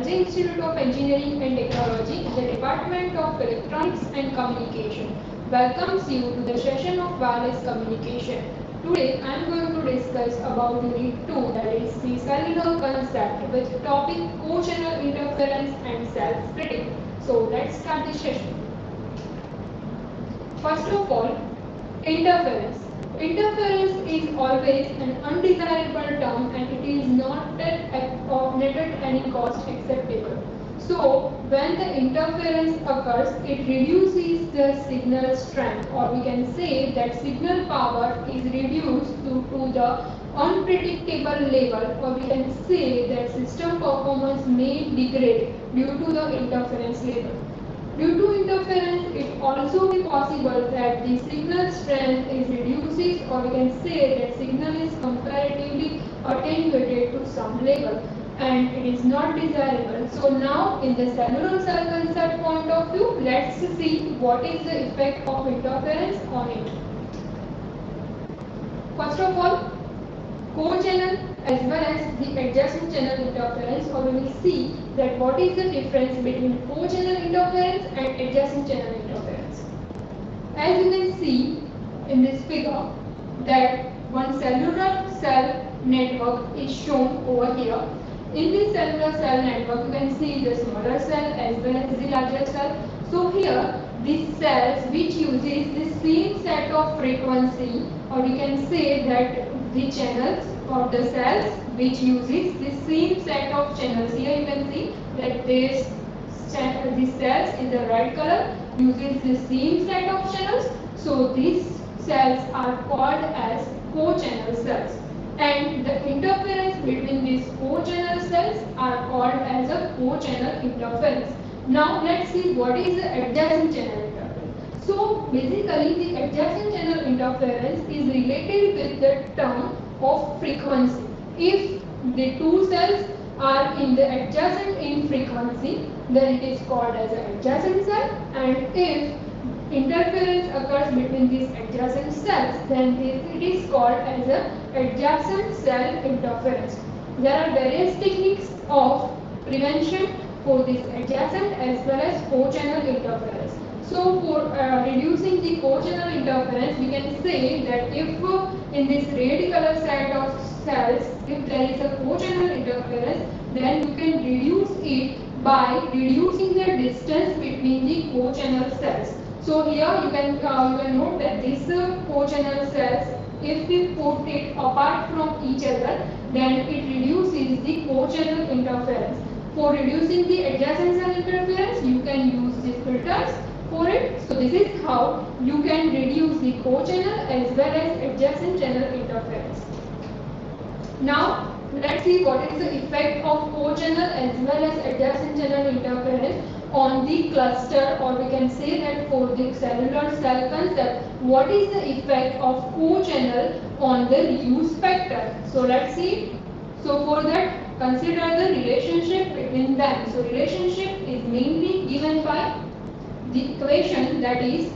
Energy Institute of Engineering and Technology, the Department of Electronics and Communication, welcomes you to the session of wireless communication. Today I am going to discuss about Unit 2, that is the cellular concept, with topic co-channel interference and self-splitting. So let's start the session. First of all, interference. Interference is always an undesirable term and it is not at any cost acceptable. So, when the interference occurs, it reduces the signal strength, or we can say that signal power is reduced to the unpredictable level, or we can say that system performance may degrade due to the interference level. Due to interference, it also be possible that the signal strength is reduces, or we can say that signal is comparatively attenuated to some level and it is not desirable. So now in the cellular cell concept point of view, let's see what is the effect of interference on it. First of all, co-channel as well as the adjacent channel interference, or we will see that what is the difference between co-channel interference and adjacent channel interference. As you can see in this figure that one cellular cell network is shown over here. In this cellular cell network you can see the smaller cell as well as the larger cell. So here these cells which uses the same set of frequency, or we can say that the channels of the cells which uses the same set of channels. Here you can see that this cells in the red color uses the same set of channels. So these cells are called as co-channel cells, and the interference between these co-channel cells are called as a co-channel interference. Now let's see what is the adjacent channel interference. So basically the adjacent channel interference is related with the term of frequency. If the two cells are in the adjacent in frequency, then it is called as an adjacent cell, and if interference occurs between these adjacent cells, then it is called as a adjacent cell interference. There are various techniques of prevention for this adjacent as well as co-channel interference. So for reducing the co-channel interference, we can say that if in this red color set of cells, if there is a co-channel interference, then you can reduce it by reducing the distance between the co-channel cells. So here you can note that these co-channel cells, if we put it apart from each other, then it reduces the co-channel interference. For reducing the adjacent cell interference, you can use the filters for it. So this is how you can reduce the co-channel as well as adjacent channel interference. Now let's see what is the effect of co-channel as well as adjacent channel interference on the cluster, or we can say that for the cellular cell concept, what is the effect of co-channel on the use factor. So let's see. So for that, consider the relationship between them. So relationship is mainly given by the equation, that is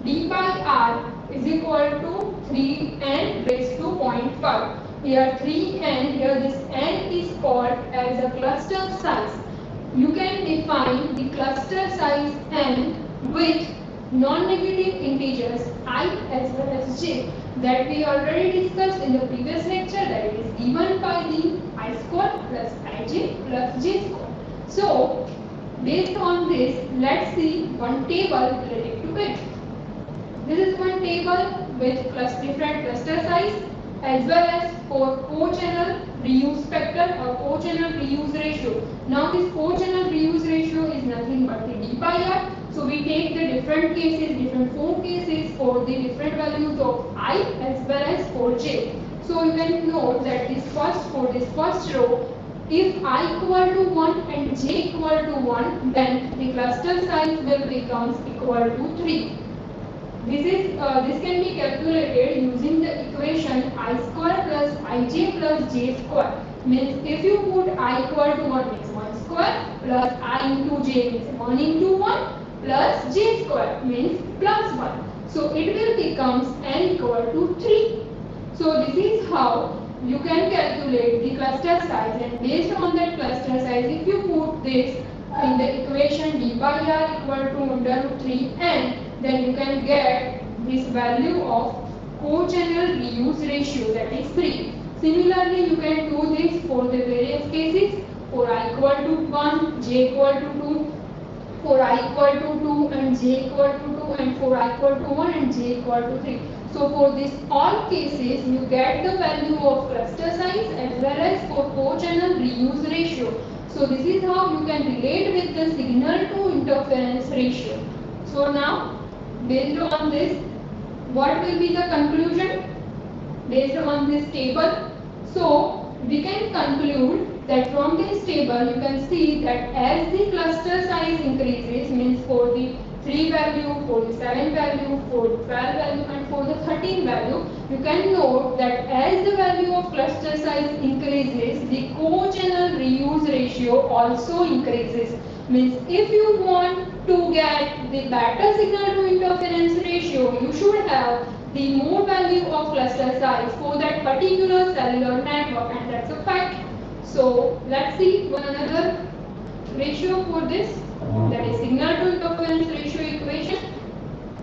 d by r is equal to 3n raised to 0.5. Here 3n, here this n is called as a cluster size. You can define the cluster size n with non-negative integers I as well as j that we already discussed in the previous lecture, that it is given by the I square plus ij plus j square. So based on this, let's see one table related to it. This is one table with different cluster size as well as for co-channel reuse factor or co-channel reuse ratio. Now this co-channel reuse ratio is nothing but the d by r. So we take the different cases, different 4 cases for the different values of I as well as for j. So you can note that for this first row, if I equal to 1 and j equal to 1, then the cluster size will become equal to 3. This can be calculated using the equation I square plus ij plus j square. Means if you put I equal to 1 means 1 square plus I into j means 1 into 1 plus j square means plus 1. So it will becomes n equal to 3. So this is how you can calculate the cluster size, and based on that cluster size, if you put this in the equation d by r equal to under root 3n, then you can get this value of co-channel reuse ratio, that is 3. Similarly, you can do this for the various cases, for I equal to 1, j equal to 2, for I equal to 2 and j equal to 2, and for I equal to 1 and j equal to 3. So for this all cases, you get the value of cluster size as well as for co-channel reuse ratio. So this is how you can relate with the signal to interference ratio. So now, based on this, what will be the conclusion? Based on this table, so we can conclude that from this table you can see that as the cluster size increases, means for the 3 value, for the 7 value, for the 12 value and for the 13 value, you can note that as the value of cluster size increases, the co-channel reuse ratio also increases. Means if you want to get the better signal to interference ratio, you should have the more value of cluster size for that particular cellular network, and that's a fact. So let's see one another ratio for this, that is signal to interference ratio equation.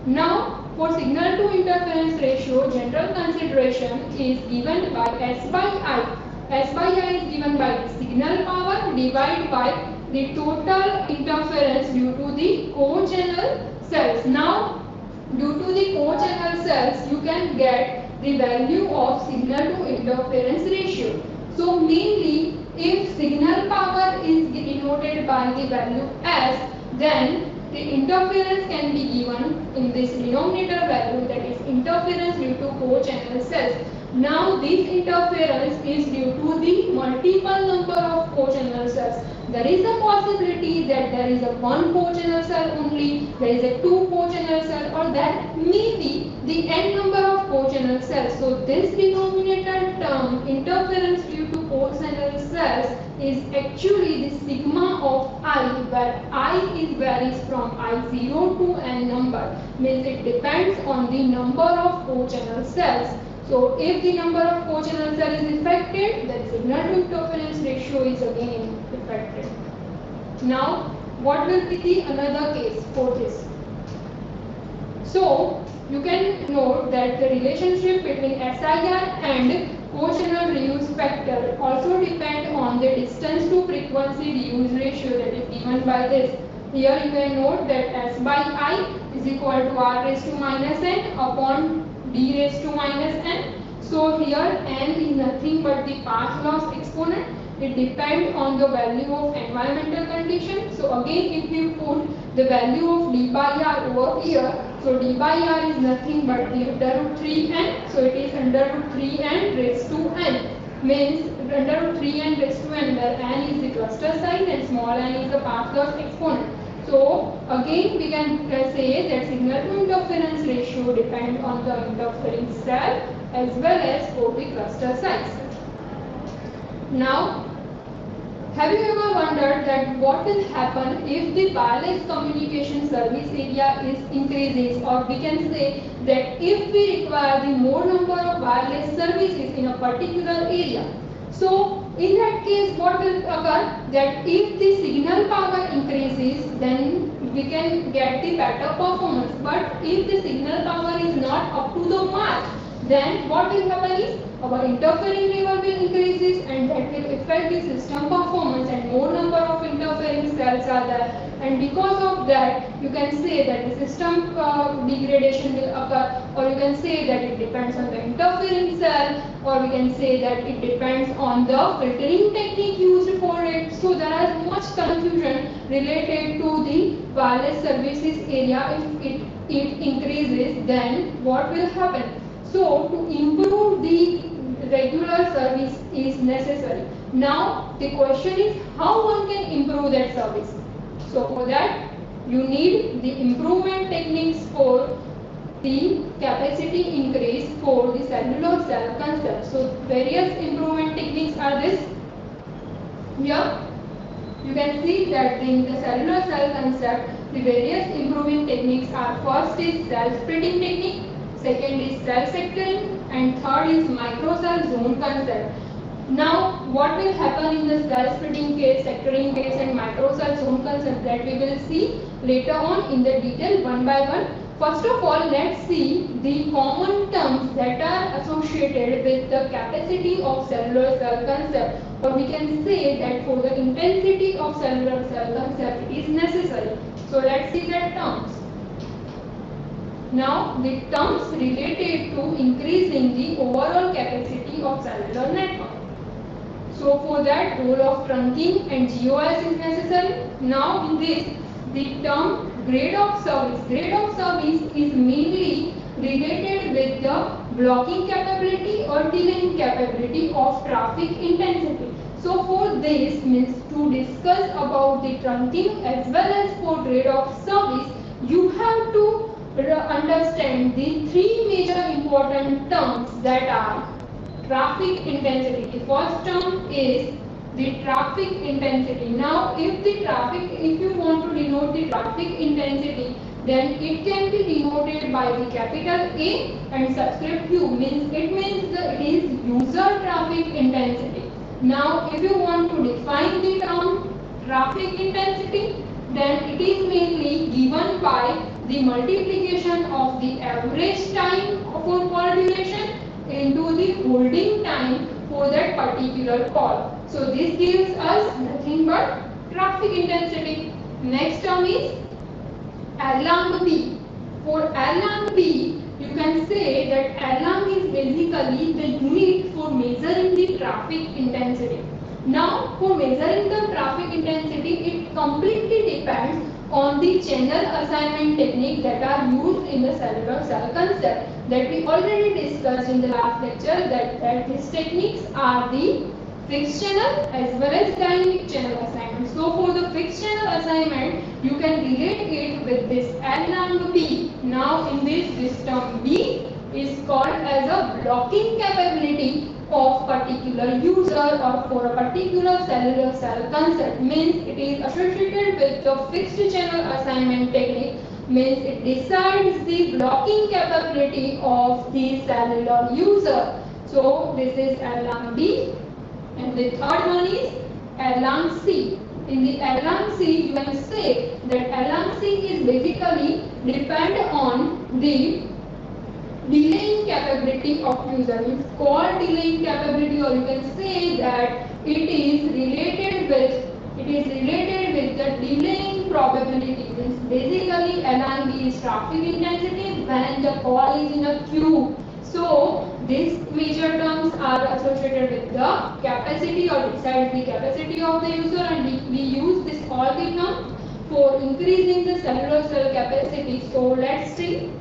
Now for signal to interference ratio, general consideration is given by S by I. S by I is given by the signal power divided by the total interference due to the co-channel cells. Now due to the co-channel cells, you can get the value of signal to interference ratio. So mainly, if signal power is denoted by the value S, then the interference can be given in this denominator value, that is interference due to co-channel cells. Now this interference is due to the multiple number of co-channel cells. There is a possibility that there is a one co-channel cell only, there is a two co-channel cell, or that may be the n number of co-channel cells. So this denominator term, interference due to co-channel cells, is actually the sigma of I, where I is varies from I0 to n number, means it depends on the number of co-channel cells. So if the number of co-channel cells is affected, then signal to interference ratio is again affected. Now, what will be the another case for this? So you can note that the relationship between SIR and co-channel reuse factor also depend on the distance to frequency reuse ratio, that is given by this. Here you can note that S by I is equal to R raised to minus n upon D raised to minus n. So here n is nothing but the path loss exponent. It depends on the value of environmental condition. So again, if we put the value of d by r over here, so d by r is nothing but the under root 3n. So it is under root 3n raised to n. Means under root 3n raised to n, where n is the cluster size and small n is the path loss exponent. So again we can say that signal to interference ratio depends on the interfering cell as well as for the cluster size. Now, have you ever wondered that what will happen if the wireless communication service area is increases, or we can say that if we require the more number of wireless services in a particular area? So in that case, what will occur? That if the signal power increases, then we can get the better performance. But if the signal power is not up to the mark, then what will happen is our interfering level will increases, and that will affect the system performance, and more number of interfering cells are there, and because of that you can say that the system degradation will occur, or you can say that it depends on the interfering cell, or we can say that it depends on the filtering technique used for it. So there is much confusion related to the wireless services area. If it increases, then what will happen? So to improve the regular service is necessary. Now the question is how one can improve that service. So for that you need the improvement techniques for the capacity increase for the cellular cell concept. So various improvement techniques are this. Here you can see that in the cellular cell concept the various improving techniques are: first is cell splitting technique, second is cell sectoring, and third is microcell zone concept. Now, what will happen in the cell splitting case, sectoring case, and microcell zone concept, that we will see later on in the detail one by one. First of all, let's see the common terms that are associated with the capacity of cellular cell concept, or we can say that for the intensity of cellular cell concept is necessary. So let's see the terms. Now, the terms related to increasing the overall capacity of cellular network. So for that, role of trunking and GOS is necessary. Now in this, the term grade of service. Grade of service is mainly related with the blocking capability or delaying capability of traffic intensity. So for this means to discuss about the trunking as well as for grade of service, you have to understand the three major important terms that are traffic intensity. The first term is the traffic intensity. Now, if you want to denote the traffic intensity, then it can be denoted by the capital A and subscript U. It is user traffic intensity. Now, if you want to define the term traffic intensity, then it is mainly given by the multiplication of the average time for call duration into the holding time for that particular call. So this gives us nothing but traffic intensity. Next term is Erlang B. For Erlang B, you can say that Erlang is basically the unit for measuring the traffic intensity. Now, for measuring the traffic intensity, it completely depends on the channel assignment technique that are used in the cellular cell concept, that we already discussed in the last lecture, that these techniques are the fixed channel as well as dynamic channel assignment. So for the fixed channel assignment, you can relate it with this Erlang B. Now in this term B is called as a blocking capability of particular user or for a particular cellular cell concept. Means it is associated with the fixed channel assignment technique. Means it decides the blocking capability of the cellular user. So this is Erlang B, and the third one is Erlang C. In the Erlang C, you can say that Erlang C is basically depend on the delaying capability of user. It's called delaying capability, or you can say that it is related with the delaying probability. Means basically Erlang B is traffic intensity when the call is in a queue. So these major terms are associated with the capacity or decides the capacity of the user, and we use this all the term for increasing the cellular cell capacity. So let's see.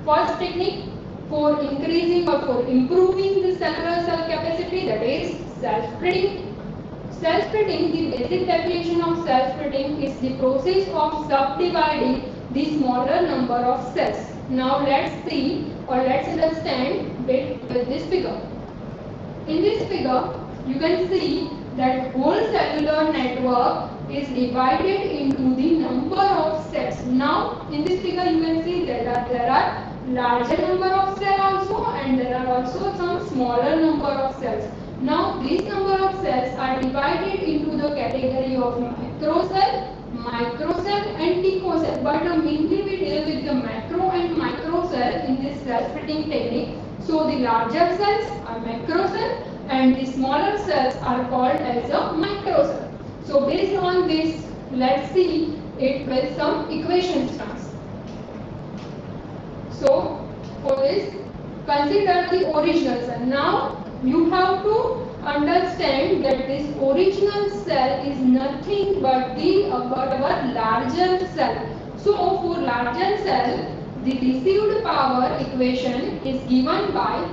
First technique for increasing or for improving the cellular cell capacity, that is cell splitting. Cell splitting, the basic definition of cell splitting is the process of subdividing the smaller number of cells. Now let's see or let's understand it with this figure. In this figure, you can see that whole cellular network is divided into the number of cells. Now in this figure you can see that there are larger number of cells also, and there are also some smaller number of cells. Now these number of cells are divided into the category of macrocell, microcell and picocell, but mainly we deal with the macro and microcell in this cell splitting technique. So the larger cells are macrocell and the smaller cells are called as a microcell. So based on this, let's see it with some equations terms. So for this, consider the original cell. Now you have to understand that this original cell is nothing but our larger cell. So for larger cell, the received power equation is given by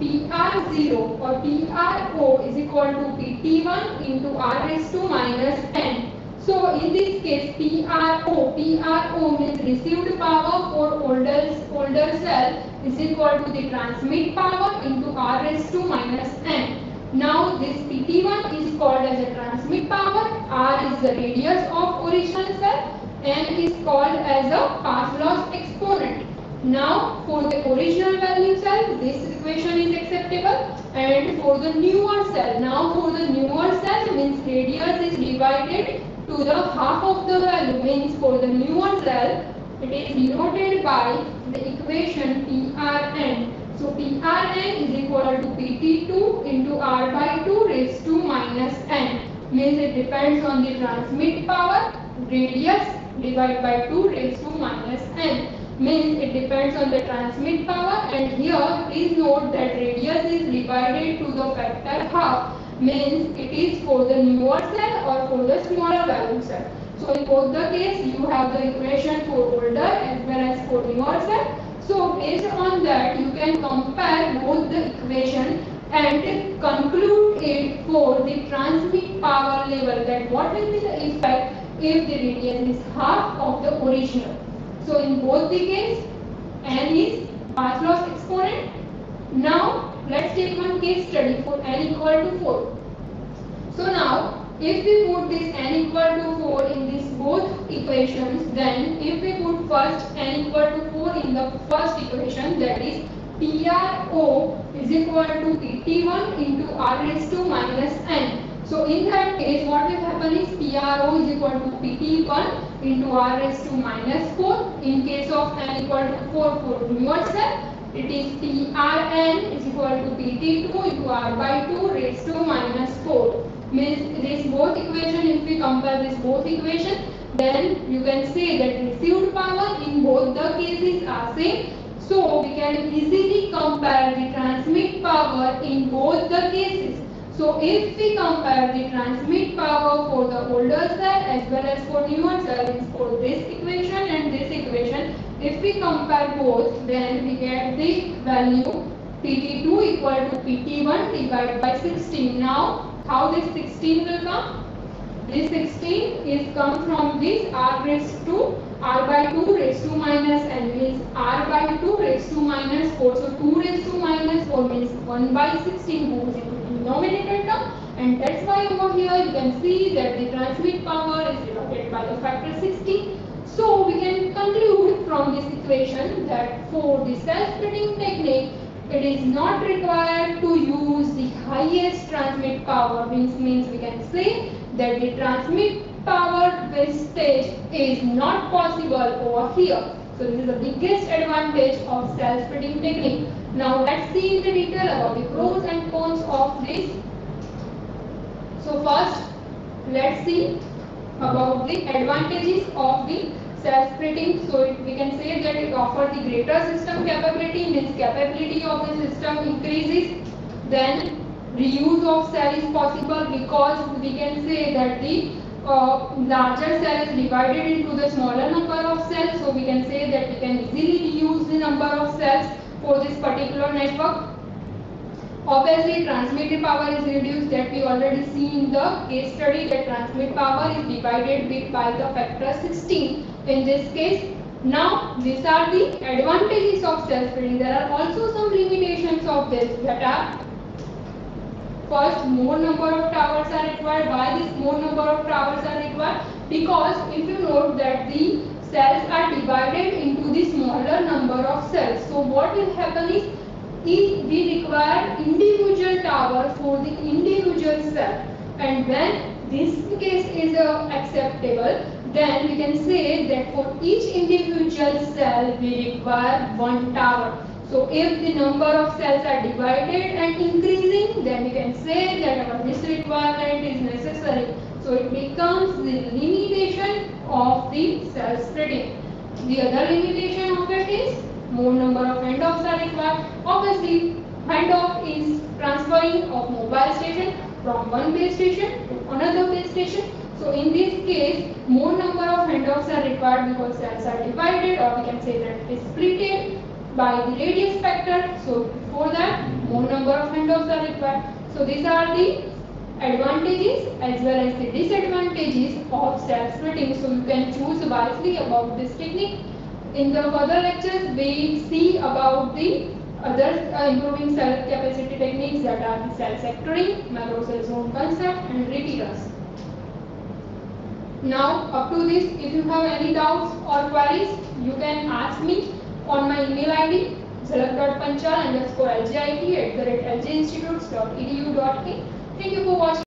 PR0 or PRO is equal to PT1 into R raised to minus n. So in this case, PRO means received power for older cell is equal to the transmit power into R raised to minus n. Now this PT1 is called as a transmit power, R is the radius of original cell, n is called as a path loss exponent. Now for the original value cell, this equation is acceptable, and for the newer cell, now for the newer cell means radius is divided to the half of the value, means for the newer cell it is denoted by the equation PRN. So PRN is equal to PT2 into R by 2 raised to minus n, means it depends on the transmit power, radius divided by 2 raised to minus n, means it depends on the transmit power, and here please note that radius is divided to the factor half, means it is for the newer cell or for the smaller value cell. So in both the case you have the equation for older as well as for newer cell. So based on that you can compare both the equation and conclude it for the transmit power level, that what will be the effect if the radius is half of the original. So in both the case n is mass loss exponent. Now let's take one case study for n equal to 4. So now if we put this n equal to 4 in these both equations, then if we put first n equal to 4 in the first equation, that is PRO is equal to PT1 into R raised to minus n. So in that case what will happen is PRO is equal to PT1 into R raised to minus 4. In case of n equal to 4 for newer cell, it is PRN is equal to PT2 into R by 2 raised to minus 4. Means this both equation, if we compare this both equation, then you can say that received power in both the cases are same. So we can easily compare the transmit power in both the cases. So if we compare the transmit power for the older cell as well as for newer cell, for this equation and this equation, if we compare both, then we get the value PT2 equal to PT1 divided by 16. Now how this 16 will come? This 16 is come from this R raised to R by 2 raised to minus n, means R by 2 raised to minus 4. So 2 raised to minus 4 means 1 by 16 goes into denominator term, and that's why over here you can see that the transmit power is divided by the factor 16. So we can conclude from this equation that for the cell-splitting technique, it is not required to use the highest transmit power, means we can say that the transmit power wastage is not possible over here. So this is the biggest advantage of cell splitting technique. Now let's see in the detail about the pros and cons of this. So first let's see about the advantages of the cell splitting. So we can say that it offers the greater system capability, means capability of the system increases. Then reuse of cell is possible because we can say that the larger cell is divided into the smaller number of cells. So we can say that we can easily reuse the number of cells for this particular network. Obviously transmitted power is reduced, that we already see in the case study, that transmit power is divided by the factor 16 in this case. Now these are the advantages of cell splitting. There are also some limitations of this, that are first, more number of towers are required. Why this more number of towers are required? Because if you note that the cells are divided into the smaller number of cells. So what will happen is we require individual tower for the individual cell, and when this case is acceptable, then we can say that for each individual cell we require one tower. So if the number of cells are divided and increasing, then we can say that this requirement is necessary. So it becomes the limitation of the cell splitting. The other limitation of it is more number of handoffs are required. Obviously, handoff is transferring of mobile station from one base station to another base station. So in this case, more number of handoffs are required because cells are divided, or we can say that it is splitted by the radius factor. So for that, more number of handoffs are required. So these are the advantages as well as the disadvantages of cell splitting. So you can choose wisely about this technique. In the further lectures, we see about the other improving cell capacity techniques, that are the cell sectoring, macro cell zone concept, and repeaters. Now up to this, if you have any doubts or queries, you can ask me. on my email ID zalak.panchal_ljit@ljinstitutes.edu.in. Thank you for watching.